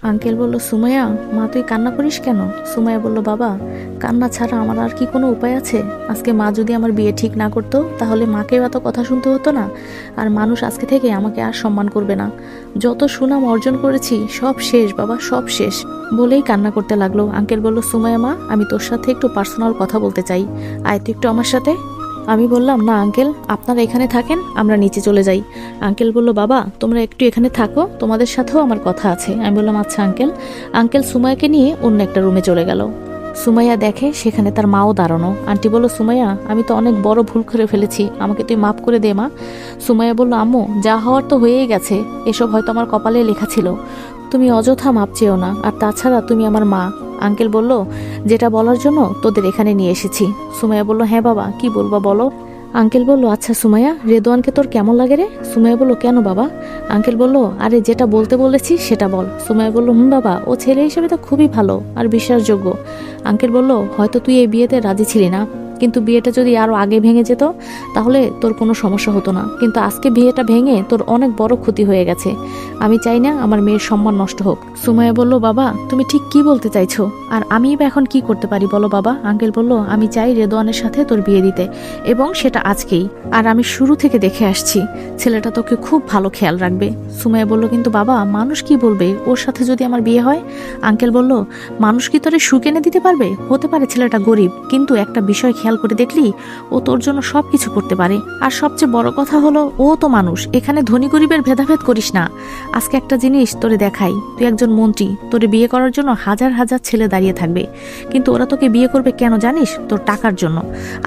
Uncle বলল, সুমাইয়া মা তুই কান্না করিস কেন? সুমাইয়া বলল, বাবা কান্না ছাড়া আমার আর কি কোনো উপায় আছে? আজকে মা যদি আমার বিয়ে ঠিক না করতো তাহলে মাকেও এত কথা শুনতে হতো না, আর মানুষ আজকে থেকে আমাকে আর সম্মান করবে না। যত সুনাম অর্জন করেছি সব শেষ বাবা, সব শেষ। বলেই কান্না করতে লাগলো। আঙ্কেল বলল, সুমাইয়া মা আমি তোর সাথে একটু পার্সোনাল কথা বলতে চাই, আয় তুই একটু আমার সাথে। আমি বললাম, না আঙ্কেল আপনারা এখানে থাকেন, আমরা নিচে চলে যাই। আঙ্কেল বলল, বাবা তোমরা একটু এখানে থাকো, তোমাদের সাথেও আমার কথা আছে। আমি বললাম, আচ্ছা আঙ্কেল। আঙ্কেল সুমাইয়াকে নিয়ে অন্য একটা রুমে চলে গেল। সুমাইয়া দেখে সেখানে তার মাও দাঁড়ানো। আন্টি বলল, সুমাইয়া আমি তো অনেক বড় ভুল করে ফেলেছি, আমাকে তুই মাফ করে দে মা। সুমাইয়া বলল, আম্মু যা হওয়ার তো হয়েই গেছে, এসব হয়তো আমার কপালে লেখা ছিল, তুমি অযথা মাপ চেও না, আর তাছাড়া তুমি আমার মা। আঙ্কেল বলল, যেটা বলার জন্য তোদের এখানে নিয়ে এসেছি। সুমাইয়া বলল, হ্যাঁ বাবা কি বলবা বলো। আঙ্কেল বলল, আচ্ছা সুমাইয়া রেদওয়ানকে তোর কেমন লাগে রে? সুমাইয়া বলল, কেন বাবা? আঙ্কেল বলল, আরে যেটা বলতে বলেছি সেটা বল। সুমাইয়া বলল, বাবা ও ছেলে হিসেবে তো খুবই ভালো আর বিশ্বাসযোগ্য। আঙ্কেল বলল, হয়তো তুই এই বিয়েতে রাজি ছিলি না, কিন্তু বিয়েটা যদি আরো আগে ভেঙে যেত তাহলে তোর কোনো সমস্যা হতো না, কিন্তু আজকে বিয়েটা ভেঙে তোর অনেক বড় ক্ষতি হয়ে গেছে। আমি চাই না আমার মেয়ের সম্মান নষ্ট হোক। সুমাইয়া বলল, বাবা তুমি ঠিক কি বলতে চাইছো, আর আমি বা এখন কি করতে পারি বলো বাবা? আঙ্কেল বলল, আমি চাই রেদওয়ানের সাথে তোর বিয়ে দিতে, এবং সেটা আজকেই। আর আমি শুরু থেকে দেখে আসছি ছেলেটা তোকে খুব ভালো খেয়াল রাখবে। সুমাইয়া বলল, কিন্তু বাবা মানুষ কি বলবে ওর সাথে যদি আমার বিয়ে হয়? আঙ্কেল বলল, মানুষ কি তোরে সুখ এনে দিতে পারবে? হতে পারে ছেলেটা গরিব, কিন্তু একটা বিষয় খেয়াল করে দেখলি ও তোর জন্য সবকিছু করতে পারে। আর সবচেয়ে বড় কথা হলো ও তো মানুষ, এখানে ধনী গরিবের ভেদাভেদ করিস না। আজকে একটা জিনিস তোরে দেখাই, তুই একজন মন্ত্রী, তোরে বিয়ে করার জন্য হাজার হাজার ছেলে দাঁড়িয়ে থাকবে, কিন্তু ওরা তোকে বিয়ে করবে কেন জানিস? তোর টাকার জন্য।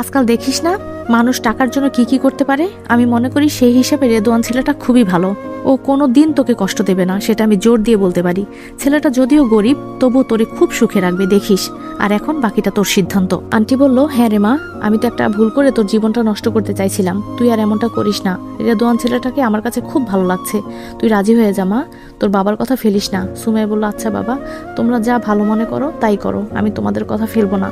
আজকাল দেখিস না মানুষ টাকার জন্য কি কি করতে পারে? আমি মনে করি সেই হিসাবে রেদওয়ান ছেলেটা খুবই ভালো, ও কোনো দিন তোকে কষ্ট দেবে না, সেটা আমি জোর দিয়ে বলতে পারি। ছেলেটা যদিও গরিব তবু তোরে খুব সুখে রাখবে, দেখিস। আর এখন বাকিটা তোর সিদ্ধান্ত। আন্টি বলল, হ্যাঁ রে মা, আমি তো একটা ভুল করে তোর জীবনটা নষ্ট করতে চাইছিলাম, তুই আর এমনটা করিস না। রেদওয়ান ছেলেটাকে আমার কাছে খুব ভালো লাগছে, তুই রাজি হয়ে যা মা, তোর বাবার কথা ফেলিস না। সুমাইয়া বলল, আচ্ছা বাবা তোমরা যা ভালো মনে করো তাই করো, আমি তোমাদের কথা ফেলবো না।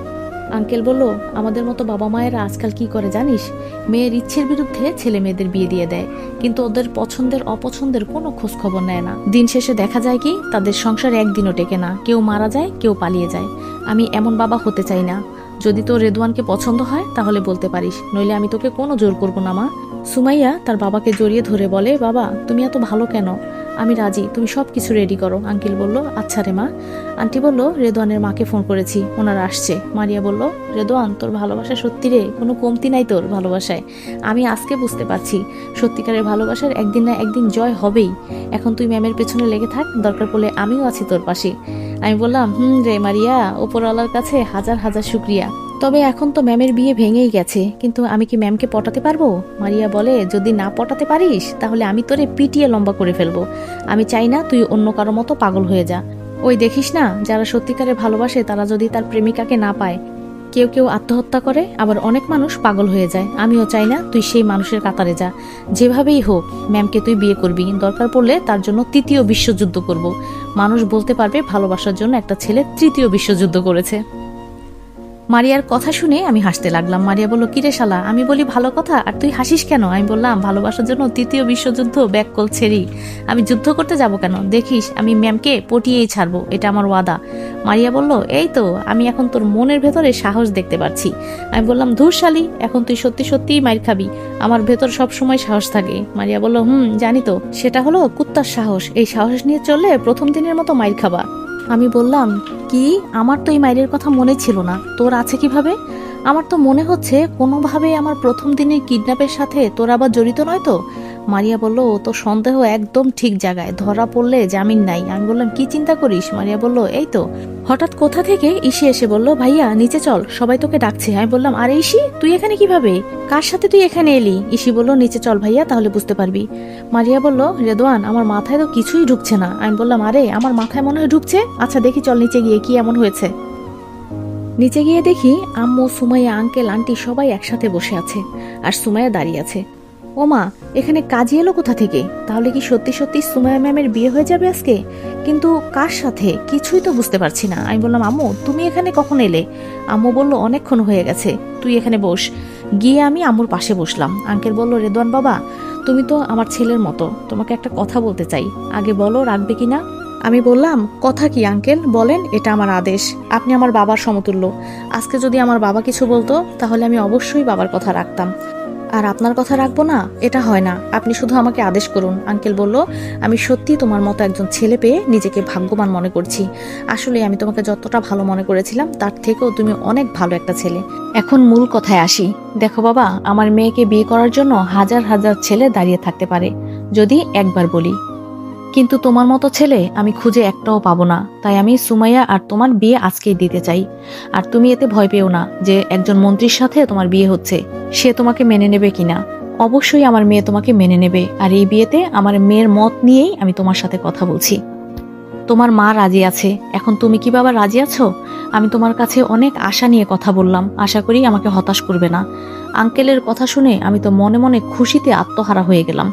আঙ্কেল বলল, আমাদের মতো বাবা মায়েরা আজকাল কি করে জানিস? মেয়ের ইচ্ছের বিরুদ্ধে ছেলে মেয়েদের বিয়ে দিয়ে দেয়, কিন্তু ওদের পছন্দের অপছন্দের কোনো খোঁজ খবর নেয় না। দিন শেষে দেখা যায় কি তাদের সংসার একদিনও টেকে না, কেউ মারা যায় কেউ পালিয়ে যায়। আমি এমন বাবা হতে চাই না। যদি তোর রেদওয়ানকে পছন্দ হয় তাহলে বলতে পারিস, নইলে আমি তোকে কোনো জোর করবো না মা। সুমাইয়া তার বাবাকে জড়িয়ে ধরে বলে, বাবা তুমি এত ভালো কেন? আমি রাজি, তুমি সব কিছু রেডি করো। আঙ্কেল বলল, আচ্ছা রে মা। আন্টি বলল, রেদওয়ানের মাকে ফোন করেছি, ওনারা আসছে। মারিয়া বলল, রেদওয়ান তোর ভালোবাসা সত্যি রে, কোনো কমতি নাই তোর ভালোবাসায়। আমি আজকে বুঝতে পারছি সত্যিকারের ভালোবাসার একদিন না একদিন জয় হবেই। এখন তুই ম্যামের পেছনে লেগে থাক, দরকার পড়লে আমিও আছি তোর পাশে। আমি বললাম, রে মারিয়া, ওপরওয়ালার কাছে হাজার হাজার শুক্রিয়া, তবে এখন তো ম্যামের বিয়ে ভেঙেই গেছে, কিন্তু আমি কি ম্যামকে পটাতে পারবো? মারিয়া বলে, যদি না পটাতে পারিস তাহলে আমি তোরে পিটিয়ে লম্বা করে ফেলবো। আমি চাই না তুই অন্য কারো মতো পাগল হয়ে যা। ওই দেখিস না, যারা সত্যিকারে ভালোবাসে তারা যদি তার প্রেমিকাকে না পায়, কেউ কেউ আত্মহত্যা করে, আবার অনেক মানুষ পাগল হয়ে যায়। আমিও চাই না তুই সেই মানুষের কাতারে যা। যেভাবেই হোক ম্যামকে তুই বিয়ে করবি, দরকার পড়লে তার জন্য তৃতীয় বিশ্বযুদ্ধ করব। মানুষ বলতে পারবে ভালোবাসার জন্য একটা ছেলে তৃতীয় বিশ্বযুদ্ধ করেছে। মারিয়ার কথা শুনে আমি হাসতে লাগলাম। মারিয়া বলল, কিরে শালা, আমি বলি ভালো কথা আর তুই হাসিস কেন? আমি বললাম, ভালোবাসার জন্য তৃতীয় বিশ্বযুদ্ধ ব্যাককল ছেড়ি, আমি যুদ্ধ করতে যাব কেন? দেখিস আমি ম্যামকে পটিয়েই ছাড়বো, এটা আমার ওয়াদা। মারিয়া বলল, এই তো আমি এখন তোর মনের ভেতরে সাহস দেখতে পাচ্ছি। আমি বললাম, ধুর শালি, এখন তুই সত্যি সত্যিই মাইর খাবি, আমার ভেতর সব সময় সাহস থাকে। মারিয়া বলল, জানি তো, সেটা হলো কুত্তার সাহস, এই সাহস নিয়ে চললে প্রথম দিনের মতো মাইর খাবা। আমি বললাম, কি? আমার তো এই মাইরের কথা মনে ছিল না, তোর আছে কিভাবে? আমার তো মনে হচ্ছে কোনোভাবে আমার প্রথম দিনের কিডন্যাপের সাথে তোর আবার জড়িত নয় তো? মারিয়া বলল, ও তো সন্দেহ একদম ঠিক জায়গায়, ধরা পড়লে জামিন নাই। আমি বললাম, কি চিন্তা করিস? মারিয়া বলল, এই তো। হঠাৎ কোথা থেকে ইসি এসে বলল, ভাইয়া নিচে চল, সবাই তোকে ডাকছে। আমি বললাম, আরে ইসি তুই এখানে কিভাবে, কার সাথে তুই এখানে এলি? ইসি বলল, নিচে চল ভাইয়া, তাহলে বুঝতে পারবি। মারিয়া বলল, রেদওয়ান আমার মাথায় তো কিছুই ঢুকছে না। আমি বললাম, আরে আমার মাথায় মনে হয় ঢুকছে, আচ্ছা দেখি চল নিচে গিয়ে কি এমন হয়েছে। নিচে গিয়ে দেখি আম্মু, সুমাইয়া, আঙ্কেল, আন্টি সবাই একসাথে বসে আছে, আর সুমাইয়া দাঁড়িয়ে আছে। ও মা, এখানে কাজী এলো কোথা থেকে? তাহলে কি সত্যি সত্যি সুমাইয়া ম্যামের বিয়ে হয়ে যাবে আজকে? কিন্তু কার সাথে, কিছুই তো বুঝতে পারছি না। আমি বললাম, আম্মু তুমি এখানে কখন এলে? আম্মু বলল, অনেকক্ষণ হয়ে গেছে, তুই এখানে বস। গিয়ে আমি আম্মুর পাশে বসলাম। আঙ্কেল বলল, রেদওয়ান বাবা তুমি তো আমার ছেলের মতো, তোমাকে একটা কথা বলতে চাই, আগে বলো রাখবে কিনা? আমি বললাম, কথা কি আঙ্কেল, বলেন, এটা আমার আদেশ। আপনি আমার বাবার সমতুল্য। আজকে যদি আমার বাবা কিছু বলতো তাহলে আমি অবশ্যই বাবার কথা রাখতাম, আর আপনার কথা রাখবো না এটা হয় না। আপনি শুধু আমাকে আদেশ করুন। আঙ্কেল বলল, আমি সত্যি তোমার মতো একজন ছেলে পেয়ে নিজেকে ভাগ্যবান মনে করছি। আসলে আমি তোমাকে যতটা ভালো মনে করেছিলাম তার থেকেও তুমি অনেক ভালো একটা ছেলে। এখন মূল কথায় আসি। দেখো বাবা, আমার মেয়েকে বিয়ে করার জন্য হাজার হাজার ছেলে দাঁড়িয়ে থাকতে পারে যদি একবার বলি, কিন্তু তোমার মতো ছেলে আমি খুঁজে একটাও পাবো না। তাই আমি সুমাইয়া আর তোমার বিয়ে আজকেই দিতে চাই। আর তুমি এতে ভয় পেও না যে একজন মন্ত্রীর সাথে তোমার বিয়ে হচ্ছে, সে তোমাকে মেনে নেবে কিনা। অবশ্যই আমার মেয়ে তোমাকে মেনে নেবে, আর এই বিয়েতে আমার মেয়ের মত নিয়েই আমি তোমার সাথে কথা বলছি। তোমার মা রাজি আছে, এখন তুমি কি বাবা রাজি আছো? আমি তোমার কাছে অনেক আশা নিয়ে কথা বললাম, আশা করি আমাকে হতাশ করবে না। আঙ্কেলের কথা শুনে আমি তো মনে মনে খুশিতে আত্মহারা হয়ে গেলাম।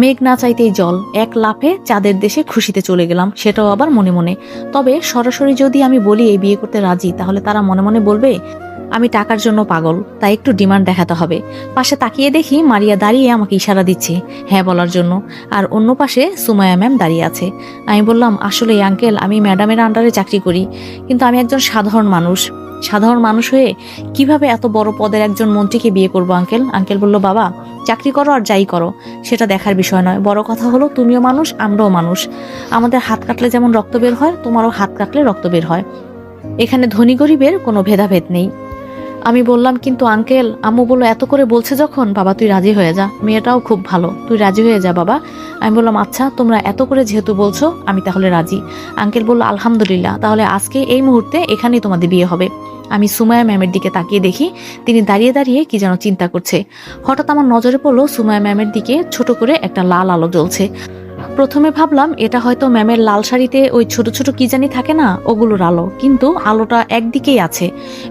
মেঘ না চাইতেই জল, এক লাফে চাঁদের দেশে খুশিতে চলে গেলাম, সেটাও আবার মনে মনে। তবে সরাসরি যদি আমি বলি এই বিয়ে করতে রাজি, তাহলে তারা মনে মনে বলবে আমি টাকার জন্য পাগল, তাই একটু ডিমান্ড দেখাতে হবে। পাশে তাকিয়ে দেখি মারিয়া দাঁড়িয়ে আমাকে ইশারা দিচ্ছে হ্যাঁ বলার জন্য, আর অন্য পাশে সুমাইয়া ম্যাম দাঁড়িয়ে আছে। আমি বললাম, আসলে আঙ্কেল, আমি ম্যাডামের আন্ডারে চাকরি করি, কিন্তু আমি একজন সাধারণ মানুষ। সাধারণ মানুষ হয়ে কিভাবে এত বড় পদের একজন মন্ত্রীকে বিয়ে করবো আঙ্কেল? আঙ্কেল বলল, বাবা, চাকরি করো আর যাই করো সেটা দেখার বিষয় নয়, বড় কথা হলো তুমিও মানুষ, আমরাও মানুষ। আমাদের হাত কাটলে যেমন রক্ত বের হয়, তোমারও হাত কাটলে রক্ত বের হয়। এখানে ধনী গরিবের কোনো ভেদাভেদ নেই। আমি বললাম, কিন্তু আঙ্কেল, আম্মু বললো এত করে বলছে যখন, বাবা তুই রাজি হয়ে যা, মেয়েটাও খুব ভালো, তুই রাজি হয়ে যা বাবা। আমি বললাম, আচ্ছা তোমরা এত করে যেহেতু বলছো আমি তাহলে রাজি। আঙ্কেল বলল, আলহামদুলিল্লাহ, তাহলে আজকে এই মুহূর্তে এখানেই তোমাদের বিয়ে হবে। আমি সুমাইয়া ম্যামের দিকে তাকিয়ে দেখি তিনি দাঁড়িয়ে দাঁড়িয়ে কি যেন চিন্তা করছে। হঠাৎ আমার নজরে পড়লো সুমাইয়া ম্যামের দিকে ছোট করে একটা লাল আলো জ্বলছে। প্রথমে ভাবলাম এটা হয়তো ম্যামের লাল শাড়িতে ওই ছোট ছোট কি জানি থাকে না, ওগুলোর আলো, কিন্তু আলোটা একদিকেই আছে,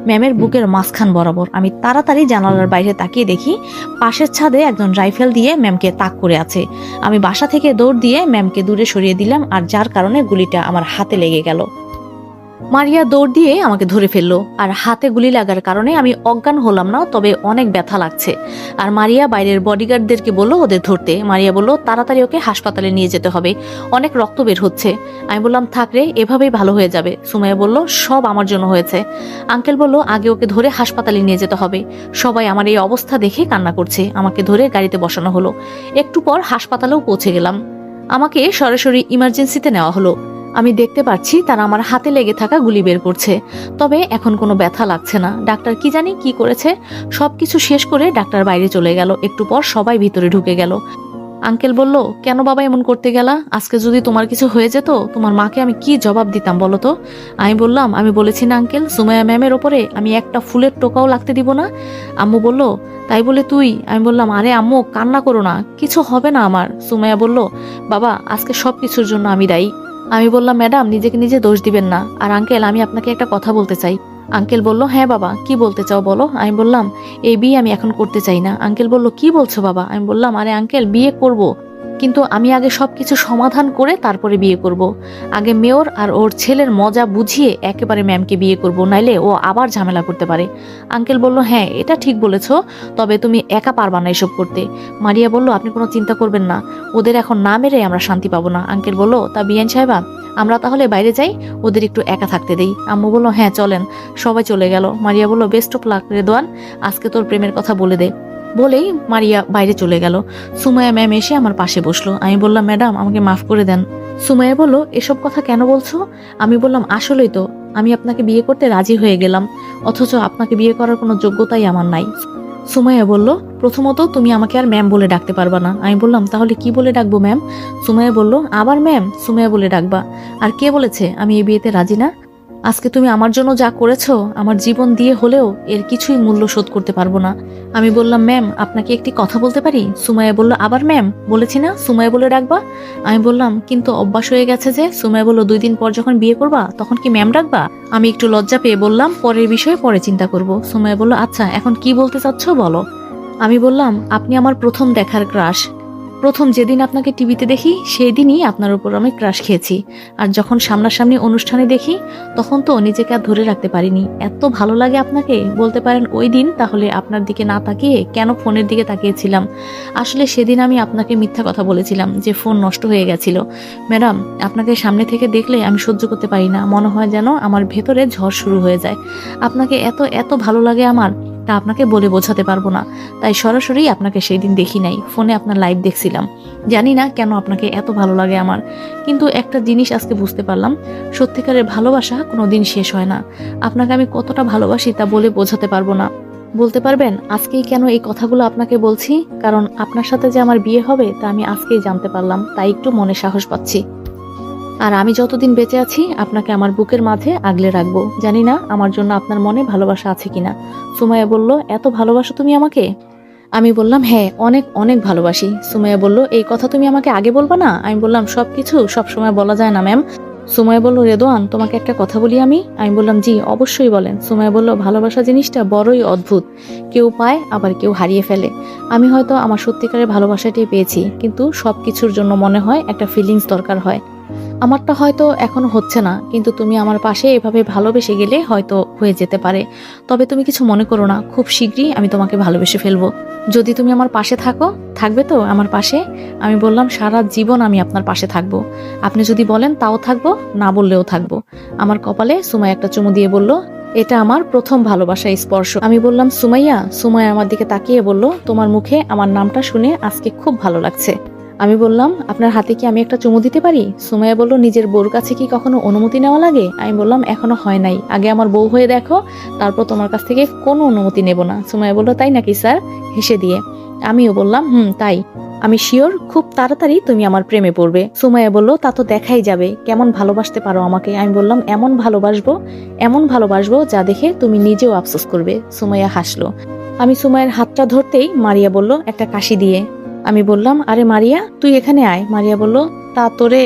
ম্যামের বুকের মাঝখান বরাবর। আমি তাড়াতাড়ি জানালার বাইরে তাকিয়ে দেখি পাশের ছাদে একজন রাইফেল দিয়ে ম্যামকে তাক করে আছে। আমি বাসা থেকে দৌড় দিয়ে ম্যামকে দূরে সরিয়ে দিলাম, আর যার কারণে গুলিটা আমার হাতে লেগে গেল। মারিয়া দৌড় দিয়ে আমাকে ধরে ফেললো, আর হাতে গুলি লাগার কারণে আমি অজ্ঞান হলাম না, তবে অনেক ব্যথা লাগছে। আর মারিয়া বাইরের বডিগার্ডদেরকে বললো ওদের ধরতে। মারিয়া বললো তাড়াতাড়ি ওকে হাসপাতালে নিয়ে যেতে হবে, অনেক রক্ত বের হচ্ছে। আমি বললাম, থাক রে, এভাবেই ভালো হয়ে যাবে। সুমাইয়া বলল, সব আমার জন্য হয়েছে। আঙ্কেল বলল, আগে ওকে ধরে হাসপাতালে নিয়ে যেতে হবে। সবাই আমার এই অবস্থা দেখে কান্না করছে। আমাকে ধরে গাড়িতে বসানো হলো। একটু পর হাসপাতালেও পৌঁছে গেলাম। আমাকে সরাসরি ইমার্জেন্সিতে নেওয়া হলো। আমি দেখতে পাচ্ছি তারা আমার হাতে লেগে থাকা গুলি বের করছে, তবে এখন কোনো ব্যথা লাগছে না। ডাক্তার কি জানি কি করেছে। সবকিছু শেষ করে ডাক্তার বাইরে চলে গেল। একটু পর সবাই ভিতরে ঢুকে গেল। আঙ্কেল বলল, কেন বাবা এমন করতে গেলা? আজকে যদি তোমার কিছু হয়ে যেত, তোমার মাকে আমি কি জবাব দিতাম বলো তো? আমি বললাম, আমি বলেছি না আঙ্কেল, সুমাইয়া ম্যামের ওপরে আমি একটা ফুলের টোকাও লাগতে দিব না। আম্মু বলল, তাই বলে তুই? আমি বললাম, আরে আম্মু কান্না করো না, কিছু হবে না আমার। সুমাইয়া বলল, বাবা আজকে সব কিছুর জন্য আমি দায়ী। আমি বললাম, ম্যাডাম নিজেকে নিজে দোষ দিবেন না। আর আঙ্কেল, আমি আপনাকে একটা কথা বলতে চাই। আঙ্কেল বলল, হ্যাঁ বাবা, কি বলতে চাও বলো। আমি বললাম, এই বিয়ে আমি এখন করতে চাই না। আঙ্কেল বলল, কি বলছো বাবা? আমি বললাম, আরে আঙ্কেল, বিয়ে করব, কিন্তু আমি আগে সবকিছু সমাধান করে তারপরে বিয়ে করব। আগে মেয়র আর ওর ছেলের মজা বুঝিয়ে একেবারে ম্যামকে বিয়ে করব, নাইলে ও আবার ঝামেলা করতে পারে। আঙ্কেল বলল, হ্যাঁ এটা ঠিক বলেছো, তবে তুমি একা পারবা না এসব করতে। মারিয়া বলল, আপনি কোনো চিন্তা করবেন না, ওদের এখন না মেরে আমরা শান্তি পাবো না। আঙ্কেল বলল, তা বিয়ান সাহেবা, আমরা তাহলে বাইরে যাই, ওদের একটু একা থাকতে দেই। আম্মু বলল, হ্যাঁ চলেন। সবাই চলে গেল। মারিয়া বলল, বেস্ট অফ লাক রেদওয়ান, আজকে তোর প্রেমের কথা বলে দে। বলেই মারিয়া বাইরে চলে গেল। সুমাইয়া ম্যাম এসে আমার পাশে বসলো। আমি বললাম, ম্যাডাম আমাকে মাফ করে দেন। সুমাইয়া বলল, এসব কথা কেন বলছো? আমি বললাম, আসলেই তো আমি আপনাকে বিয়ে করতে রাজি হয়ে গেলাম, অথচ আপনাকে বিয়ে করার কোনো যোগ্যতাই আমার নাই। সুমাইয়া বলল, প্রথমত তুমি আমাকে আর ম্যাম বলে ডাকতে পারবা না। আমি বললাম, তাহলে কি বলে ডাকবো ম্যাম? সুমাইয়া বলল, আবার ম্যাম? সুমাইয়া বলে ডাকবা। আর কে বলেছে আমি এই বিয়েতে রাজি না? আজকে তুমি আমার জন্য যা করেছো, আমার জীবন দিয়ে হলেও এর কিছুই মূল্য শোধ করতে পারবো না। আমি বললাম, ম্যাম আপনাকে একটি কথা বলতে পারি? সুমাইয়া বলল, আবার ম্যাম? বলেছি না সুমাইয়া বলে ডাকবা। আমি বললাম, কিন্তু অভ্যাস হয়ে গেছে যে। সুমাইয়া বলল, 2 দিন পর যখন বিয়ে করবা তখন কি ম্যাম ডাকবা? আমি একটু লজ্জা পেয়ে বললাম, পরের বিষয়ে পরে চিন্তা করব। সুমাইয়া বলল, আচ্ছা এখন কি বলতে চাচ্ছ বলো। আমি বললাম, আপনি আমার প্রথম দেখার ক্রাশ। প্রথম যেদিন আপনাকে টিভিতে দেখি সেই দিনই আপনার উপর আমি ক্রাশ খেয়েছি। আর যখন সামনাসামনি অনুষ্ঠানে দেখি তখন তো নিজেকে আর ধরে রাখতে পারিনি। এত ভালো লাগে আপনাকে, বলতে পারেন ওই দিন তাহলে আপনার দিকে না তাকিয়ে কেন ফোনের দিকে তাকিয়েছিলাম। আসলে সেদিন আমি আপনাকে মিথ্যা কথা বলেছিলাম যে ফোন নষ্ট হয়ে গেছিল। ম্যাডাম, আপনাকে সামনে থেকে দেখলে আমি সহ্য করতে পারি না, মনে হয় যেন আমার ভেতরে ঝড় শুরু হয়ে যায়। আপনাকে এত এত ভালো লাগে আমার, তা আপনাকে বলে বোঝাতে পারবো না। তাই সরাসরি আপনাকে সেই দিন দেখি নাই, ফোনে আপনার লাইভ দেখছিলাম। জানি না কেন আপনাকে এত ভালো লাগে আমার, কিন্তু একটা জিনিস আজকে বুঝতে পারলাম, সত্যিকারের ভালোবাসা কোনোদিন শেষ হয় না। আপনাকে আমি কতটা ভালোবাসি তা বলে বোঝাতে পারবো না। বলতে পারবেন আজকেই কেন এই কথাগুলো আপনাকে বলছি? কারণ আপনার সাথে যে আমার বিয়ে হবে তা আমি আজকেই জানতে পারলাম, তাই একটু মনে সাহস পাচ্ছি। আর আমি যতদিন বেঁচে আছি আপনাকে আমার বুকের মাঝে আগলে রাখবো। জানি না আমার জন্য আপনার মনে ভালোবাসা আছে কিনা। সুমাইয়া বলল, এত ভালোবাসো তুমি আমাকে? আমি বললাম, হ্যাঁ, অনেক অনেক ভালোবাসি। সুমাইয়া বলল, এই কথা তুমি আমাকে আগে বলবা না? আমি বললাম, সবকিছু সবসময় বলা যায় না ম্যাম। সুমাইয়া বলল, রেদওয়ান, তোমাকে একটা কথা বলি আমি বললাম, জি অবশ্যই বলেন। সুমাইয়া বলল, ভালোবাসা জিনিসটা বড়ই অদ্ভুত, কেউ পায় আবার কেউ হারিয়ে ফেলে। আমি হয়তো আমার সত্যিকারের ভালোবাসাটাই পেয়েছি, কিন্তু সবকিছুর জন্য মনে হয় একটা ফিলিংস দরকার হয়। আমারটা হয়তো এখনো হচ্ছে না, কিন্তু তুমি আমার পাশে এভাবে ভালোবেসে গেলে হয়তো হয়ে যেতে পারে। তবে তুমি কিছু মনে করো না, খুব শীঘ্রই আমি তোমাকে ভালোবেসে ফেলবো। যদি তুমি আমার পাশে থাকো, থাকবে তো আমার পাশে? আমি বললাম, সারা জীবন আমি আপনার পাশে থাকবো। আপনি যদি বলেন তাও থাকবো, না বললেও থাকবো। আমার কপালে সুমাইয়া একটা চুমু দিয়ে বলল, এটা আমার প্রথম ভালোবাসা স্পর্শ। আমি বললাম, সুমাইয়া? সুমাইয়া আমার দিকে তাকিয়ে বলল, তোমার মুখে আমার নামটা শুনে আজকে খুব ভালো লাগছে। আমি বললাম, আপনার হাতে কি আমি একটা চুমু দিতে পারি? সুমাইয়া বলল, নিজের বউর কাছে কি কখনো অনুমতি নেওয়া লাগে? আমি বললাম, এখনো হয় নাই, আগে আমার বউ হয়ে দেখো, তারপর তোমার কাছ থেকে কোনো অনুমতি নেব না। সুমাইয়া বলল, তাই নাকি স্যার? হেসে দিয়ে আমিও বললাম, তাই। আমি শিওর খুব তাড়াতাড়ি তুমি আমার প্রেমে পড়বে। সুমাইয়া বলল, তা তো দেখাই যাবে কেমন ভালোবাসতে পারো আমাকে। আমি বললাম, এমন ভালোবাসবো যা দেখে তুমি নিজেও আফসোস করবে। সুমাইয়া হাসলো। আমি সুমাইয়ের হাতটা ধরতেই মারিয়া বলল, একটা কাশি দিয়ে। আমি বললাম, আরে মারিয়া, তুই এখানে আয়। মারিয়া বলল, তা তোরে